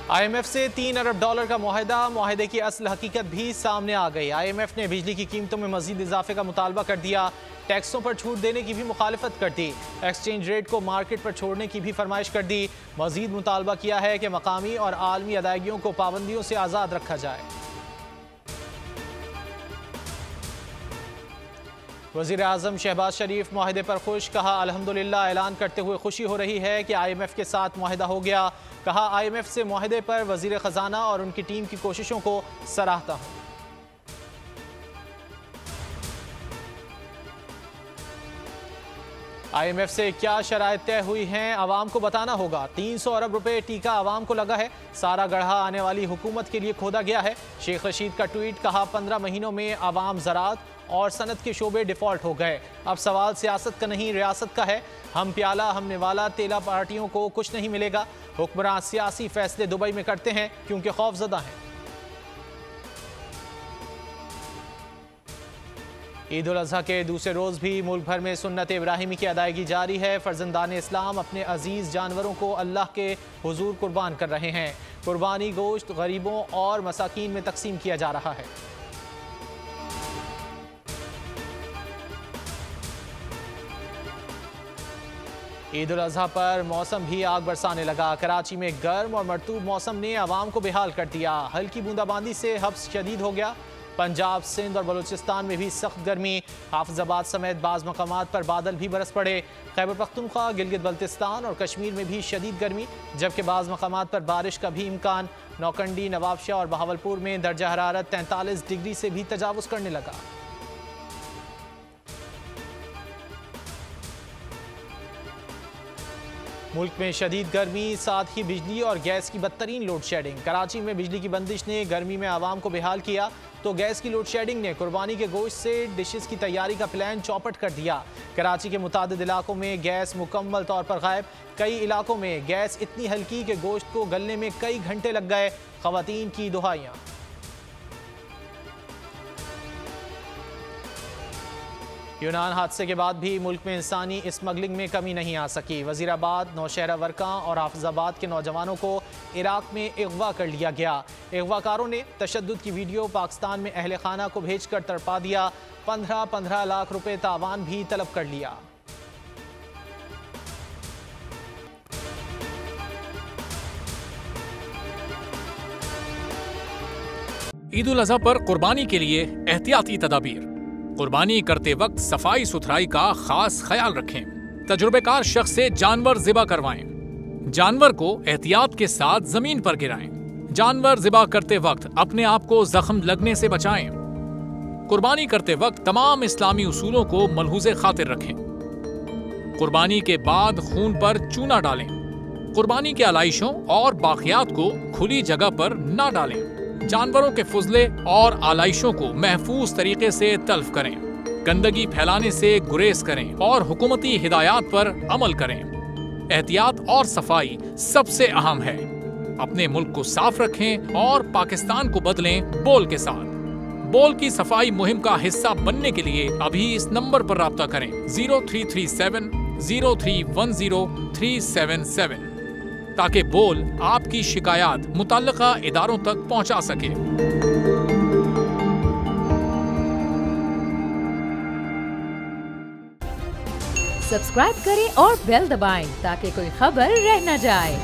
IMF से $3 अरब का मुआहदे की असल हकीकत भी सामने आ गई। IMF ने बिजली की कीमतों में मजीद इजाफे का मुतालबा कर दिया, टैक्सों पर छूट देने की भी मुखालफत कर दी, एक्सचेंज रेट को मार्केट पर छोड़ने की भी फरमाइश कर दी। मजीद मुतालबा किया है कि मकामी और आलमी अदायगियों को पाबंदियों से आज़ाद रखा जाए। वज़ीर आज़म शहबाज शरीफ मुआहदे पर खुश, कहा अल्हम्दुलिल्लाह, ऐलान करते हुए खुशी हो रही है कि IMF के साथ मुआहदा हो गया। कहा IMF से मुआहदे पर वज़ीर ख़जाना और उनकी टीम की कोशिशों को सराहता हूँ। IMF से क्या शराइत तय हुई हैं, आवाम को बताना होगा। 300 अरब रुपए टीका आवाम को लगा है, सारा गढ़ा आने वाली हुकूमत के लिए खोदा गया है। शेख रशीद का ट्वीट, कहा 15 महीनों में आवाम ज़राअत और सनत के शोबे डिफॉल्ट हो गए। अब सवाल सियासत का नहीं, रियासत का है। हम प्याला हमने वाला तेला पार्टियों को कुछ नहीं मिलेगा। हुक्मरान सियासी फैसले दुबई में करते हैं क्योंकि खौफजदा हैं। ईद उल अज़हा के दूसरे रोज़ भी मुल्क भर में सुन्नत इब्राहिमी की अदायगी जारी है। फर्जंदान इस्लाम अपने अजीज़ जानवरों को अल्लाह के हुजूर कुर्बान कर रहे हैं। कुर्बानी गोश्त गरीबों और मसाकीन में तकसीम किया जा रहा है। ईद उल अज़हा पर मौसम भी आग बरसाने लगा। कराची में गर्म और मरतूब मौसम ने आवाम को बेहाल कर दिया। हल्की बूंदाबांदी से हब्स शदीद हो गया। पंजाब, सिंध और बलूचिस्तान में भी सख्त गर्मी। हाफिजाबाद समेत बाज़ मकामात पर बादल भी बरस पड़े। खैबर पख्तूनख्वा, गिलगित बल्तिस्तान और कश्मीर में भी शदीद गर्मी, जबकि बाज़ मकामात पर बारिश का भी इम्कान। नौकंडी, नवाबशाह और बहावलपुर में दर्जा हरारत 43 डिग्री से भी तजावुज़ करने लगा। मुल्क में शदीद गर्मी, साथ ही बिजली और गैस की बदतरीन लोड शेडिंग। कराची में बिजली की बंदिश ने गर्मी में आवाम को बेहाल किया, तो गैस की लोड शेडिंग ने कुर्बानी के गोश्त से डिशेस की तैयारी का प्लान चौपट कर दिया। कराची के मुतादिद इलाकों में गैस मुकम्मल तौर पर गायब। कई इलाकों में गैस इतनी हल्की कि गोश्त को गलने में कई घंटे लग गए। ख़वातीन की दुहाइयाँ। यूनान हादसे के बाद भी मुल्क में इंसानी स्मगलिंग में कमी नहीं आ सकी। वजीराबाद, नौशहरा वर्का और हाफिजाबाद के नौजवानों को इराक में अगवा कर लिया गया। अगवाकारों ने तशद्दुद की वीडियो पाकिस्तान में अहले खाना को भेजकर तड़पा दिया। 15 लाख रुपए तावान भी तलब कर लिया। ईद उल अज़हा पर कुर्बानी के लिए एहतियाती तदाबीर। कुर्बानी करते वक्त सफाई सुथराई का खास ख्याल रखें। तजुर्बेकार शख्स से जानवर ज़िबा करवाएं। जानवर को एहतियात के साथ जमीन पर गिराएं। जानवर ज़िबा करते वक्त अपने आप को जख्म लगने से बचाएं। कुर्बानी करते वक्त तमाम इस्लामी उसूलों को मलहूज़े खातिर रखें। कुर्बानी के बाद खून पर चूना डालें। कुर्बानी के आलाइशों और बाक़ियात को खुली जगह पर ना डालें। जानवरों के फुजले और आलाइशों को महफूज तरीके से तल्फ करें। गंदगी फैलाने से गुरेज करें और हुकूमती हिदायत पर अमल करें। एहतियात और सफाई सबसे अहम है। अपने मुल्क को साफ रखें और पाकिस्तान को बदलें बोल के साथ। बोल की सफाई मुहिम का हिस्सा बनने के लिए अभी इस नंबर पर राब्ता करें 0337 0310 377 ताकि बोल आपकी शिकायत मुतल्लिका इदारों तक पहुंचा सके। सब्सक्राइब करें और बेल दबाएं ताकि कोई खबर रह न जाए।